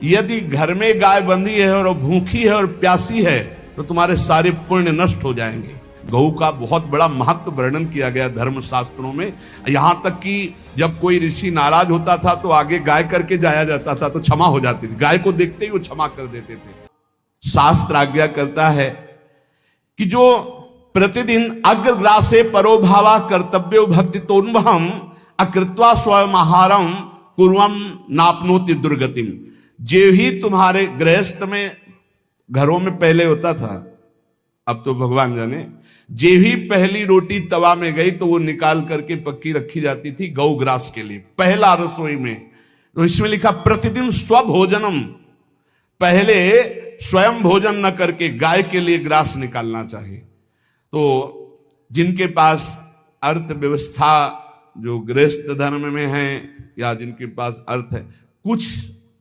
यदि घर में गाय बंधी है और भूखी है और प्यासी है तो तुम्हारे सारे पुण्य नष्ट हो जाएंगे। गौ का बहुत बड़ा महत्व वर्णन किया गया धर्म शास्त्रों में, यहां तक कि जब कोई ऋषि नाराज होता था तो आगे गाय करके जाया जाता था तो क्षमा हो जाती थी। गाय को देखते ही वो क्षमा कर देते थे। शास्त्र आज्ञा करता है कि जो प्रतिदिन अग्रग्रासे परोभावा कर्तव्यो भक्ति तोन्वहम अकृत्वा स्वयं आहारम कुर्वम नापनोति दुर्गतिम। जे ही तुम्हारे गृहस्थ में घरों में पहले होता था, अब तो भगवान जाने, जे ही पहली रोटी तवा में गई तो वो निकाल करके पक्की रखी जाती थी गौग्रास के लिए, पहला रसोई में। तो इसमें लिखा प्रतिदिन स्वभोजनम, पहले स्वयं भोजन न करके गाय के लिए ग्रास निकालना चाहिए। तो जिनके पास अर्थव्यवस्था जो गृहस्थ धर्म में है या जिनके पास अर्थ है, कुछ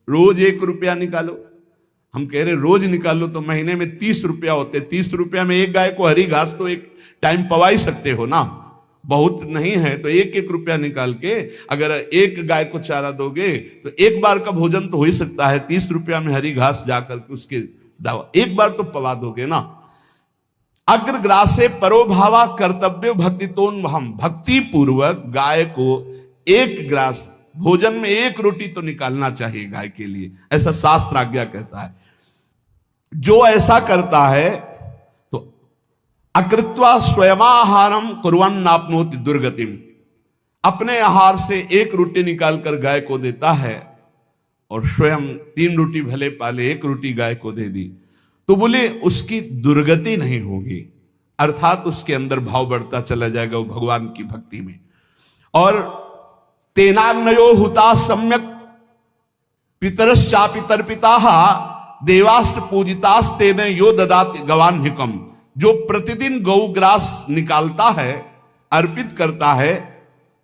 रोज 1 रुपया निकालो। हम कह रहे रोज निकालो तो महीने में 30 रुपया होते, 30 रुपया में एक गाय को हरी घास तो एक टाइम पवा ही सकते हो ना, बहुत नहीं है तो 1-1 रुपया निकाल के अगर एक गाय को चारा दोगे तो एक बार का भोजन तो हो ही सकता है। 30 रुपया में हरी घास जाकर के उसके दावा एक बार तो पवा दोगे ना। अग्रग्रासे परोभावा कर्तव्य भक्ति तोन्वहम, भक्ति पूर्वक गाय को एक ग्रास भोजन में 1 रोटी तो निकालना चाहिए गाय के लिए, ऐसा शास्त्र आज्ञा कहता है। जो ऐसा करता है तो अकृत्वा स्वयमाहारम कुर्वन् नाप्नोति दुर्गतिम, अपने आहार से 1 रोटी निकालकर गाय को देता है और स्वयं 3 रोटी भले पाले 1 रोटी गाय को दे दी तो बोले उसकी दुर्गति नहीं होगी, अर्थात उसके अंदर भाव बढ़ता चला जाएगा वो भगवान की भक्ति में। और तेनाग्नयो हुता सम्यक पितरश्चा पितर्पिता देवास्त पूजितास तेने यो ददाति गवान्हिकम। जो प्रतिदिन गौग्रास निकालता है, अर्पित करता है,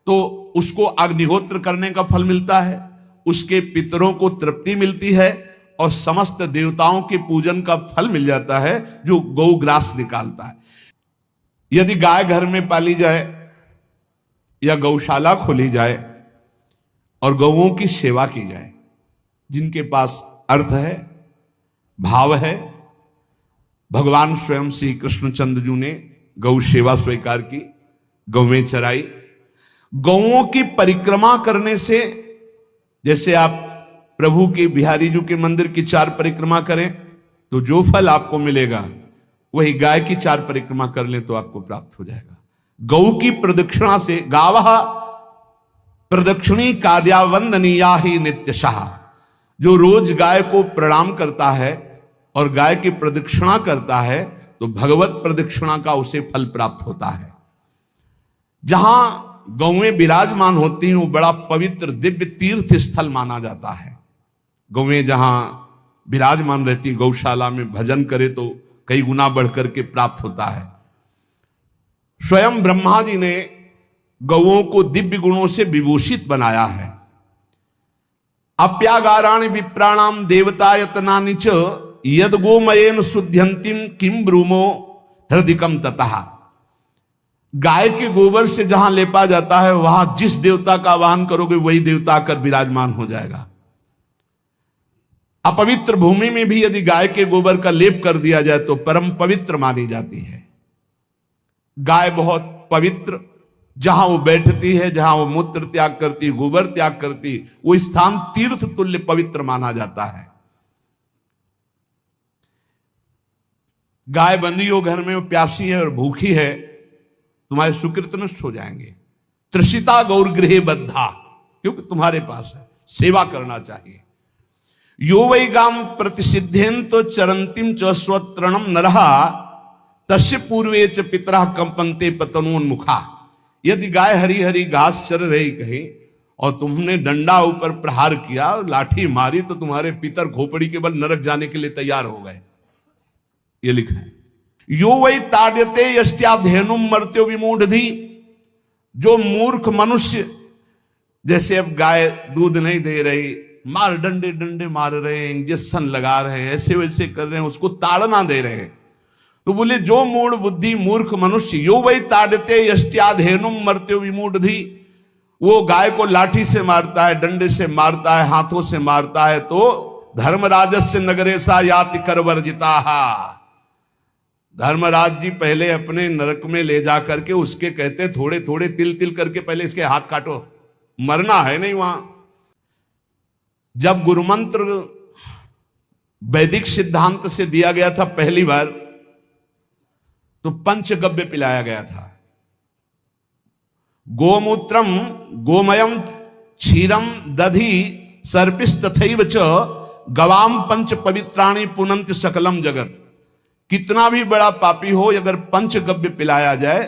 तो उसको अग्निहोत्र करने का फल मिलता है, उसके पितरों को तृप्ति मिलती है और समस्त देवताओं के पूजन का फल मिल जाता है जो गौग्रास निकालता है। यदि गाय घर में पाली जाए या गौशाला खोली जाए और गौओं की सेवा की जाए, जिनके पास अर्थ है, भाव है, भगवान स्वयं श्री कृष्णचंद्र जी ने गौ सेवा स्वीकार की, गौवें चराई। गौओं की परिक्रमा करने से, जैसे आप प्रभु के बिहारी जी के मंदिर की 4 परिक्रमा करें तो जो फल आपको मिलेगा वही गाय की 4 परिक्रमा कर लें तो आपको प्राप्त हो जाएगा। गौ की प्रदक्षिणा से, गावः प्रदक्षिणी कार्यावंदनीया ही नित्यशः, जो रोज गाय को प्रणाम करता है और गाय की प्रदक्षिणा करता है तो भगवत प्रदक्षिणा का उसे फल प्राप्त होता है। जहां गौएं विराजमान होती हैं वो बड़ा पवित्र दिव्य तीर्थ स्थल माना जाता है। गौएं जहां विराजमान रहती, गौशाला में भजन करे तो कई गुना बढ़कर के प्राप्त होता है। स्वयं ब्रह्मा जी ने गौओं को दिव्य गुणों से विभूषित बनाया है। अप्यागाराणि विप्राणाम देवतायतनानि च यद गोमयेन शुद्ध्यंतिम किम ब्रूमो हृदिकम ततः। गाय के गोबर से जहां लेपा जाता है वहां जिस देवता का आवाहन करोगे वही देवता आकर विराजमान हो जाएगा। अपवित्र भूमि में भी यदि गाय के गोबर का लेप कर दिया जाए तो परम पवित्र मानी जाती है। गाय बहुत पवित्र, जहां वो बैठती है, जहां वो मूत्र त्याग करती, गोबर त्याग करती, वो स्थान तीर्थ तुल्य पवित्र माना जाता है। गाय बंधी हो घर में, वो प्यासी है और भूखी है, तुम्हारे सुकृत नष्ट हो जाएंगे। तृषिता गौरगृहे बद्धा, क्योंकि तुम्हारे पास है, सेवा करना चाहिए। यो वै गाम प्रतिसिद्धेन तो चरंतिम च स्वतरणम नरहा तस्य पूर्वे च पितरा कंपन्ते पतनोन्मुखा। यदि गाय हरी हरी घास चर रही कहीं और तुमने डंडा ऊपर प्रहार किया, लाठी मारी, तो तुम्हारे पितर खोपड़ी के बल नरक जाने के लिए तैयार हो गए, ये लिखा है। यो वै ताड्यते यष्ट्याधेनुम मर्त्यो विमूढ़धि। जो मूर्ख मनुष्य, जैसे अब गाय दूध नहीं दे रही, मार डंडे डंडे मार रहे हैं, इंजेक्शन लगा रहे हैं, ऐसे वैसे कर रहे हैं, उसको ताड़ना दे रहे हैं, तो बोले जो मूढ़ बुद्धि मूर्ख मनुष्य, यो वै ताड्यते यष्ट्याधेनुम मर्त्यो विमूढ़धि, वो गाय को लाठी से मारता है, डंडे से मारता है, हाथों से मारता है, तो धर्मराजस्य नगरेशा याति कर वर्जिता। धर्मराज जी पहले अपने नरक में ले जा करके उसके कहते थोड़े थोड़े तिल तिल करके पहले इसके हाथ काटो, मरना है नहीं वहां। जब गुरुमंत्र वैदिक सिद्धांत से दिया गया था पहली बार, तो पंचगव्य पिलाया गया था। गोमूत्रम गोमयम क्षीरम दधि सर्पिस्तथैव च गवाम पंच पवित्राणि पुनंत सकलम जगत। कितना भी बड़ा पापी हो, अगर पंचगव्य पिलाया जाए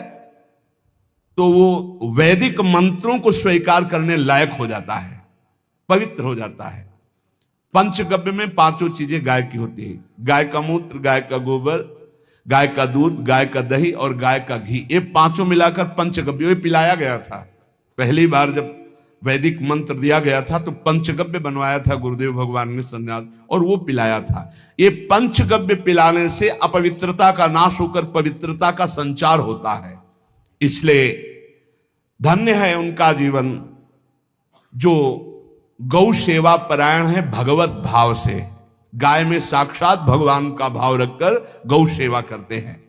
तो वो वैदिक मंत्रों को स्वीकार करने लायक हो जाता है, पवित्र हो जाता है। पंचगव्य में पांचों चीजें गाय की होती है। गाय का मूत्र, गाय का गोबर, गाय का दूध, गाय का दही और गाय का घी, ये पांचों मिलाकर पंचगव्य पिलाया गया था। पहली बार जब वैदिक मंत्र दिया गया था तो पंचगव्य बनवाया था गुरुदेव भगवान ने सन्यास, और वो पिलाया था। ये पंचगव्य पिलाने से अपवित्रता का नाश होकर पवित्रता का संचार होता है। इसलिए धन्य है उनका जीवन जो गौ सेवा परायण है भगवत भाव से। गाय में साक्षात भगवान का भाव रखकर गौ सेवा करते हैं।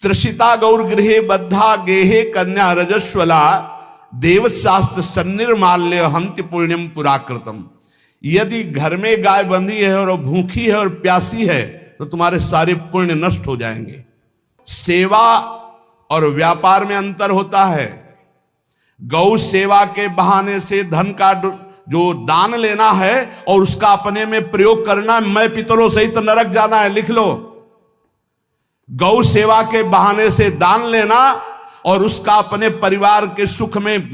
त्रिषिता गौर गृहे बद्धा गेहे कन्या रजस्वला देवशास्त्र सन्निर्माल्य हंति पुण्यम पुराकृतम। यदि घर में गाय बंधी है और भूखी है और प्यासी है तो तुम्हारे सारे पुण्य नष्ट हो जाएंगे। सेवा और व्यापार में अंतर होता है। गौ सेवा के बहाने से धन का जो दान लेना है और उसका अपने में प्रयोग करना, मैं पितरों सहित नरक जाना है, लिख लो। गौ सेवा के बहाने से दान लेना और उसका अपने परिवार के सुख में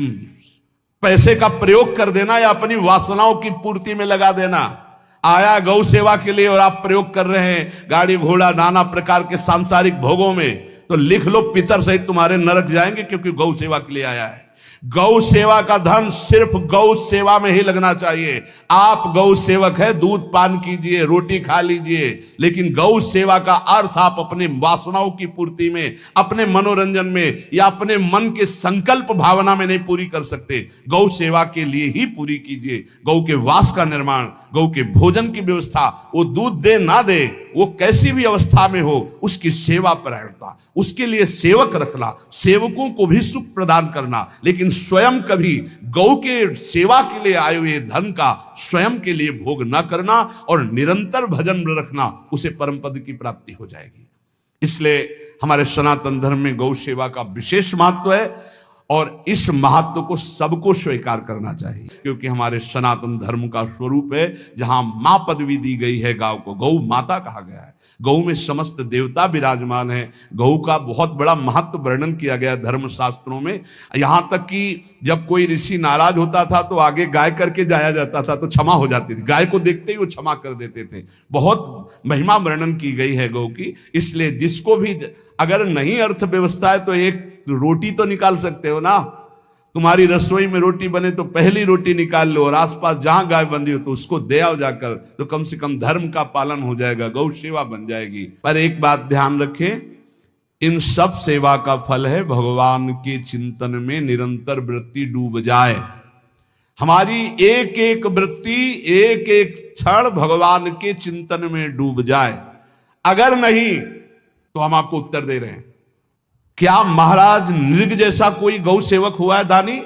पैसे का प्रयोग कर देना या अपनी वासनाओं की पूर्ति में लगा देना। आया गौ सेवा के लिए और आप प्रयोग कर रहे हैं गाड़ी घोड़ा नाना प्रकार के सांसारिक भोगों में, तो लिख लो पितर सहित तुम्हारे नरक जाएंगे, क्योंकि गौ सेवा के लिए आया है। गौ सेवा का धन सिर्फ गौ सेवा में ही लगना चाहिए। आप गौ सेवक है, दूध पान कीजिए, रोटी खा लीजिए, लेकिन गौ सेवा का अर्थ आप अपने वासनाओं की पूर्ति में, अपने मनोरंजन में या अपने मन के संकल्प भावना में नहीं पूरी कर सकते। गौ सेवा के लिए ही पूरी कीजिए। गौ के वास का निर्माण, गौ के भोजन की व्यवस्था, वो दूध दे ना दे, वो कैसी भी अवस्था में हो, उसकी सेवा परायणता, उसके लिए सेवक रखना, सेवकों को भी सुख प्रदान करना, लेकिन स्वयं कभी गौ के सेवा के लिए आए हुए धन का स्वयं के लिए भोग न करना और निरंतर भजन रखना, उसे परम पद की प्राप्ति हो जाएगी। इसलिए हमारे सनातन धर्म में गौ सेवा का विशेष महत्व है और इस महत्व को सबको स्वीकार करना चाहिए, क्योंकि हमारे सनातन धर्म का स्वरूप है जहां मां पदवी दी गई है, गांव को गौ माता कहा गया है। गौ में समस्त देवता विराजमान है। गौ का बहुत बड़ा महत्व वर्णन किया गया धर्म शास्त्रों में। यहां तक कि जब कोई ऋषि नाराज होता था तो आगे गाय करके जाया जाता था तो क्षमा हो जाती थी। गाय को देखते ही वो क्षमा कर देते थे। बहुत महिमा वर्णन की गई है गौ की। इसलिए जिसको भी अगर नहीं अर्थव्यवस्था है तो एक रोटी तो निकाल सकते हो ना। तुम्हारी रसोई में रोटी बने तो पहली रोटी निकाल लो और आसपास जहां गाय बंधी हो तो उसको दे आओ जाकर, तो कम से कम धर्म का पालन हो जाएगा, गौ सेवा बन जाएगी। पर एक बात ध्यान रखें, इन सब सेवा का फल है भगवान के चिंतन में निरंतर वृत्ति डूब जाए। हमारी एक एक वृत्ति, एक एक क्षण भगवान के चिंतन में डूब जाए। अगर नहीं तो हम आपको उत्तर दे रहे हैं, क्या महाराज नृग जैसा कोई गौ सेवक हुआ है दानी?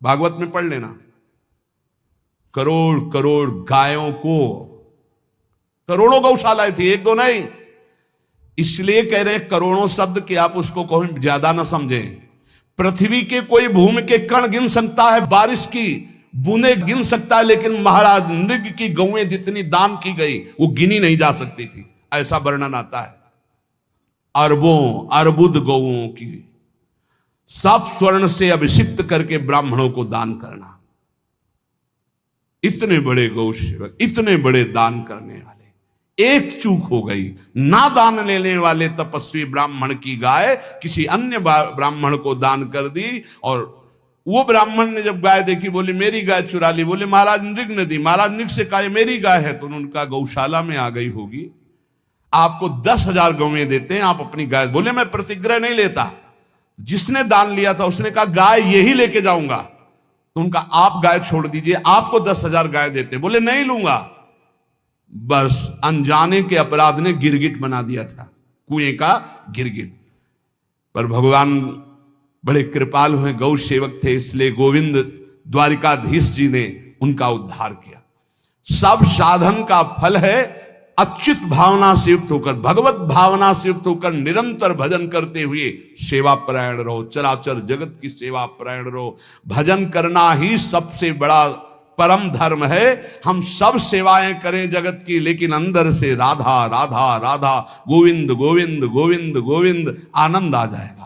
भागवत में पढ़ लेना। करोड़ करोड़ गायों को, करोड़ों गौशालाएं थी, एक दो नहीं। इसलिए कह रहे हैं करोड़ों शब्द कि आप उसको कहीं ज्यादा ना समझें। पृथ्वी के कोई भूमि के कण गिन सकता है, बारिश की बूंदे गिन सकता है, लेकिन महाराज नृग की गौएं जितनी दान की गई वो गिनी नहीं जा सकती थी, ऐसा वर्णन आता है। अरबों अर्बुद गौओं की सब स्वर्ण से अभिषिक्त करके ब्राह्मणों को दान करना। इतने बड़े गौ सेवक, इतने बड़े दान करने वाले, एक चूक हो गई, ना दान लेने वाले तपस्वी ब्राह्मण की गाय किसी अन्य ब्राह्मण को दान कर दी। और वो ब्राह्मण ने जब गाय देखी बोली मेरी गाय चुरा ली। बोले महाराज नृग ने दी। महाराज नृग से कहा मेरी गाय है, तो उनका गौशाला में आ गई होगी, आपको 10,000 गौएं देते हैं, आप अपनी गाय। बोले मैं प्रतिग्रह नहीं लेता। जिसने दान लिया था उसने कहा गाय यही लेके जाऊंगा, तो उनका आप गाय छोड़ दीजिए, आपको 10,000 गाय देते। बोले नहीं लूंगा। बस अनजाने के अपराध ने गिरगिट बना दिया था, कुएं का गिरगिट। पर भगवान बड़े कृपालु हैं, गौ सेवक थे, इसलिए गोविंद द्वारिकाधीश जी ने उनका उद्धार किया। सब साधन का फल है अच्युत भावना से युक्त होकर, भगवत भावना से युक्त होकर निरंतर भजन करते हुए सेवा परायण रहो, चराचर जगत की सेवा परायण रहो। भजन करना ही सबसे बड़ा परम धर्म है। हम सब सेवाएं करें जगत की, लेकिन अंदर से राधा राधा राधा, गोविंद गोविंद गोविंद गोविंद, आनंद आ जाएगा।